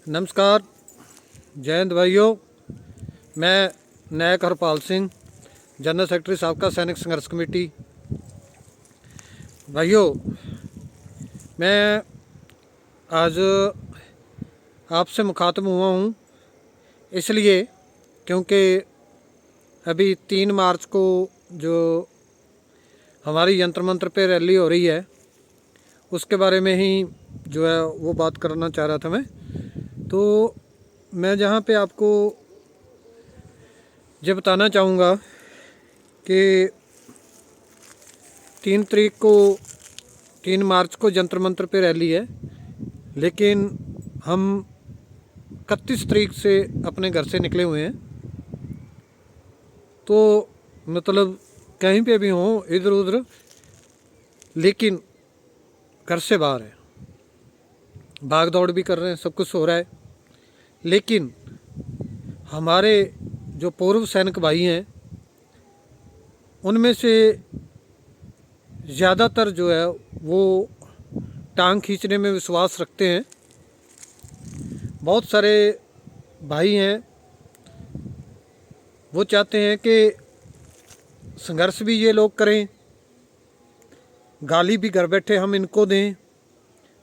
नमस्कार, जय हिंद भाइयों। मैं नायक हरपाल सिंह, जनरल सेक्रेटरी साबका सैनिक संघर्ष कमेटी। भाइयों, मैं आज आपसे मुखातिब हुआ हूँ इसलिए क्योंकि अभी 3 मार्च को जो हमारी यंत्र मंत्र पे रैली हो रही है उसके बारे में ही जो है वो बात करना चाह रहा था मैं। तो मैं जहाँ पे आपको ये बताना चाहूँगा कि 3 मार्च को जंतर मंतर पे रैली है, लेकिन हम 31 तारीख से अपने घर से निकले हुए हैं। तो मतलब कहीं पे भी हों इधर उधर, लेकिन घर से बाहर है, भाग दौड़ भी कर रहे हैं, सब कुछ हो रहा है। लेकिन हमारे जो पूर्व सैनिक भाई हैं उनमें से ज़्यादातर जो है वो टांग खींचने में विश्वास रखते हैं। बहुत सारे भाई हैं वो चाहते हैं कि संघर्ष भी ये लोग करें, गाली भी घर बैठे हम इनको दें,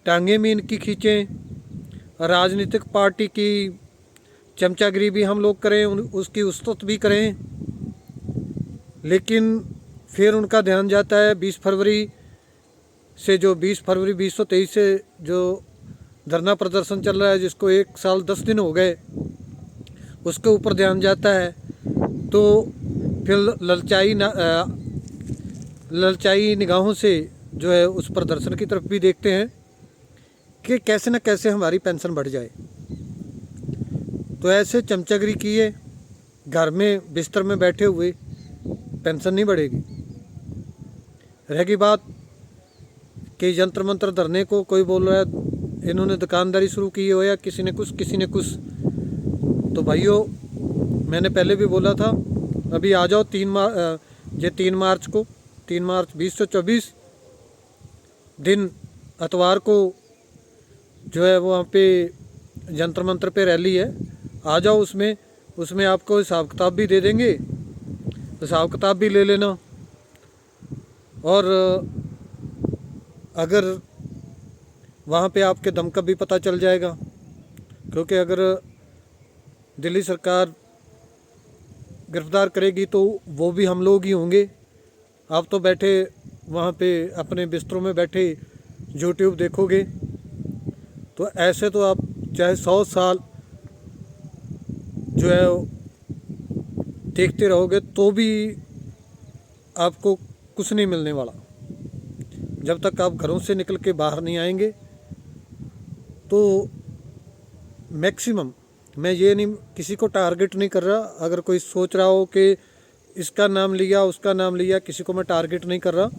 टांगे भी इनकी खींचें, राजनीतिक पार्टी की चमचागिरी भी हम लोग करें, उसकी उस्तत भी करें। लेकिन फिर उनका ध्यान जाता है 20 फरवरी से, जो 20 फरवरी 2023 से जो धरना प्रदर्शन चल रहा है, जिसको 1 साल 10 दिन हो गए, उसके ऊपर ध्यान जाता है। तो फिर ललचाई निगाहों से जो है उस प्रदर्शन की तरफ भी देखते हैं कि कैसे न कैसे हमारी पेंशन बढ़ जाए। तो ऐसे चमचागिरी किए घर में बिस्तर में बैठे हुए पेंशन नहीं बढ़ेगी। रहेगी बात कि यंत्र मंत्र धरने को कोई बोल रहा है इन्होंने दुकानदारी शुरू की हो या किसी ने कुछ। तो भाइयों, मैंने पहले भी बोला था, अभी आ जाओ 3 मार्च को, 3 मार्च 2024 दिन इतवार को जो है वहाँ पे जंतर मंत्र पे रैली है। आ जाओ, उसमें आपको हिसाब किताब भी दे देंगे, हिसाब किताब भी ले लेना। और अगर वहाँ पे आपके दम का भी पता चल जाएगा, क्योंकि अगर दिल्ली सरकार गिरफ्तार करेगी तो वो भी हम लोग ही होंगे। आप तो बैठे वहाँ पे अपने बिस्तरों में बैठे यूट्यूब देखोगे, तो ऐसे तो आप चाहे 100 साल जो है देखते रहोगे तो भी आपको कुछ नहीं मिलने वाला। जब तक आप घरों से निकल के बाहर नहीं आएंगे। तो मैक्सिमम, मैं ये नहीं किसी को टारगेट नहीं कर रहा, अगर कोई सोच रहा हो कि इसका नाम लिया उसका नाम लिया, किसी को मैं टारगेट नहीं कर रहा।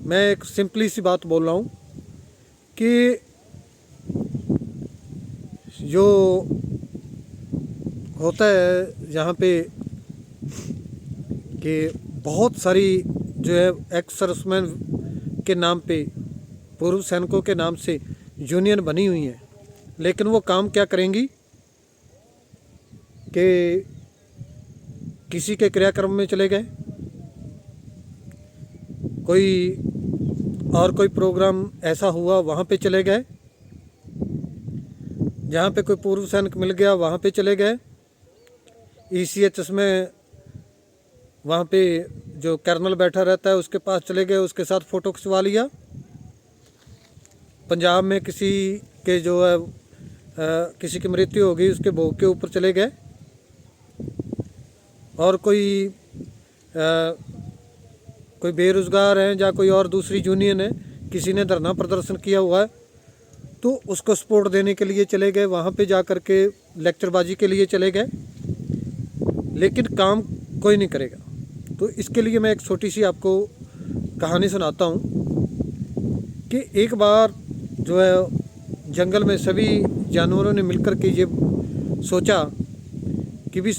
मैं एक सिंपली सी बात बोल रहा हूँ कि जो होता है यहाँ पे कि बहुत सारी जो है एक्स सर्विसमैन के नाम पे, पूर्व सैनिकों के नाम से यूनियन बनी हुई है, लेकिन वो काम क्या करेंगी कि किसी के क्रियाक्रम में चले गए, कोई प्रोग्राम ऐसा हुआ वहाँ पे चले गए, जहाँ पे कोई पूर्व सैनिक मिल गया वहाँ पे चले गए, ECHS में वहाँ पे जो कर्नल बैठा रहता है उसके पास चले गए, उसके साथ फ़ोटो खिंचवा लिया। पंजाब में किसी के जो है किसी की मृत्यु हो गई, उसके भोग के ऊपर चले गए। और कोई बेरोज़गार है या कोई और दूसरी यूनियन है, किसी ने धरना प्रदर्शन किया हुआ है तो उसको सपोर्ट देने के लिए चले गए, वहाँ पे जा कर के लेक्चरबाजी के लिए चले गए, लेकिन काम कोई नहीं करेगा। तो इसके लिए मैं एक छोटी सी आपको कहानी सुनाता हूँ कि एक बार जो है जंगल में सभी जानवरों ने मिलकर के ये सोचा कि भी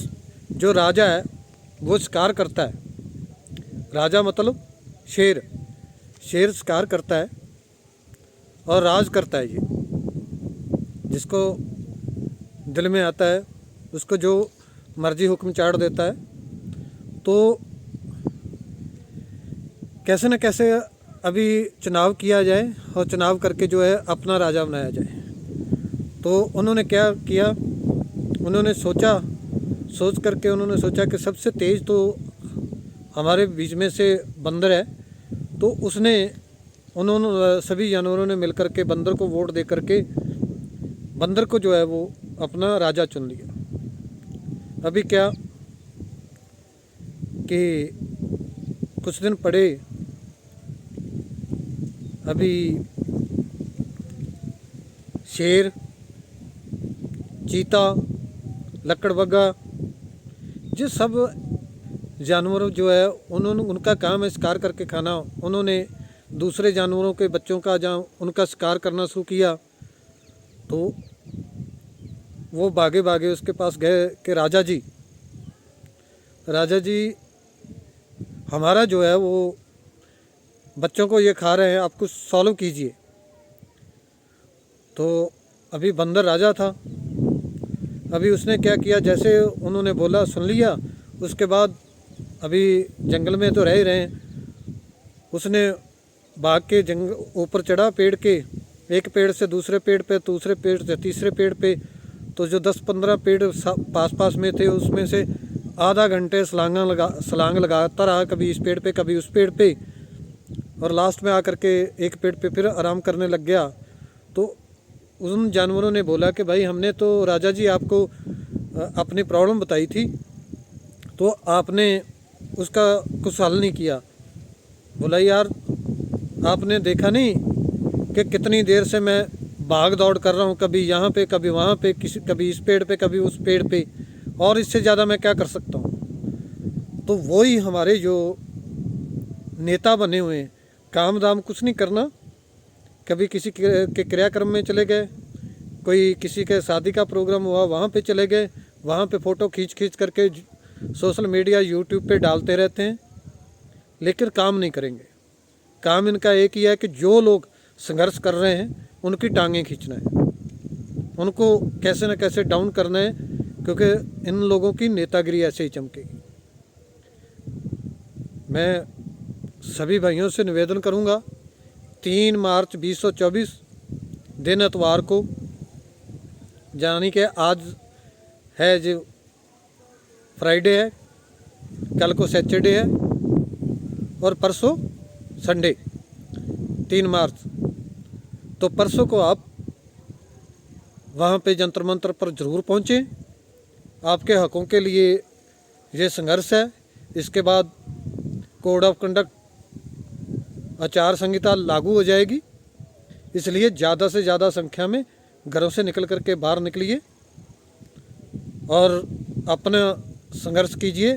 जो राजा है वो शिकार करता है, राजा मतलब शेर शिकार करता है और राज करता है, ये जिसको दिल में आता है उसको जो मर्जी हुक्म चाड़ देता है। तो कैसे न कैसे अभी चुनाव किया जाए और चुनाव करके जो है अपना राजा बनाया जाए। तो उन्होंने क्या किया, उन्होंने सोच करके उन्होंने सोचा कि सबसे तेज़ तो हमारे बीच में से बंदर है। तो उन्होंने सभी जानवरों ने मिलकर के बंदर को वोट दे करके बंदर को जो है वो अपना राजा चुन लिया। अभी क्या कि कुछ दिन पड़े, अभी शेर, चीता, लकड़बग्गा, ये सब जानवर जो है उनका काम है शिकार करके खाना। उन्होंने दूसरे जानवरों के बच्चों का जहाँ उनका शिकार करना शुरू किया तो वो भागे भागे उसके पास गए कि राजा जी हमारा जो है वो बच्चों को ये खा रहे हैं, आप कुछ सॉल्व कीजिए। तो अभी बंदर राजा था, अभी उसने क्या किया, जैसे उन्होंने बोला सुन लिया। उसके बाद अभी जंगल में तो रह ही रहे हैं, उसने भाग के ऊपर चढ़ा पेड़ के, एक पेड़ से दूसरे पेड़ पे, दूसरे पेड़ से तीसरे पेड़ पे। तो जो 10-15 पेड़ पास में थे उसमें से आधा घंटे छलांग लगाता रहा, कभी इस पेड़ पे कभी उस पेड़ पे, और लास्ट में आकर के एक पेड़ पे फिर आराम करने लग गया। तो उन जानवरों ने बोला कि भाई हमने तो राजा जी आपको अपनी प्रॉब्लम बताई थी, तो आपने उसका कुछ हल नहीं किया। बोला यार आपने देखा नहीं कि कितनी देर से मैं भाग दौड़ कर रहा हूँ, कभी यहाँ पे कभी वहाँ पे, कभी इस पेड़ पे कभी उस पेड़ पे, और इससे ज़्यादा मैं क्या कर सकता हूँ। तो वही हमारे जो नेता बने हुए हैं, काम दाम कुछ नहीं करना, कभी किसी के क्रियाक्रम में चले गए, कोई किसी के शादी का प्रोग्राम हुआ वहाँ पे चले गए, वहाँ पे फ़ोटो खींच करके सोशल मीडिया यूट्यूब पे डालते रहते हैं, लेकिन काम नहीं करेंगे। काम इनका एक ही है कि जो लोग संघर्ष कर रहे हैं उनकी टांगें खींचना है, उनको कैसे न कैसे डाउन करना है, क्योंकि इन लोगों की नेतागिरी ऐसे ही चमकेगी। मैं सभी भाइयों से निवेदन करूंगा, 3 मार्च 2024 दिन इतवार को, यानी कि आज है जो फ्राइडे है, कल को सैटरडे है और परसों संडे 3 मार्च। तो परसों को आप वहाँ पे जंतर मंतर पर ज़रूर पहुँचें। आपके हकों के लिए ये संघर्ष है। इसके बाद कोड ऑफ कंडक्ट आचार संहिता लागू हो जाएगी, इसलिए ज़्यादा से ज़्यादा संख्या में घरों से निकल कर के बाहर निकलिए और अपना संघर्ष कीजिए।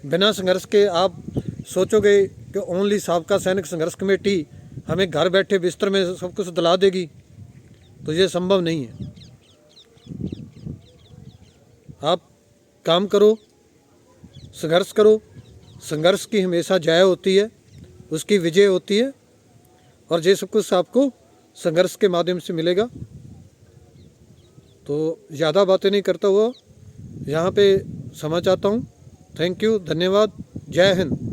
बिना संघर्ष के आप सोचोगे कि ओनली साबका सैनिक संघर्ष कमेटी हमें घर बैठे बिस्तर में सब कुछ दिला देगी, तो ये संभव नहीं है। आप काम करो, संघर्ष करो। संघर्ष की हमेशा जय होती है, उसकी विजय होती है, और ये सब कुछ आपको संघर्ष के माध्यम से मिलेगा। तो ज़्यादा बातें नहीं करता हुआ यहाँ पे क्षमा चाहता हूँ। थैंक यू, धन्यवाद, जय हिंद।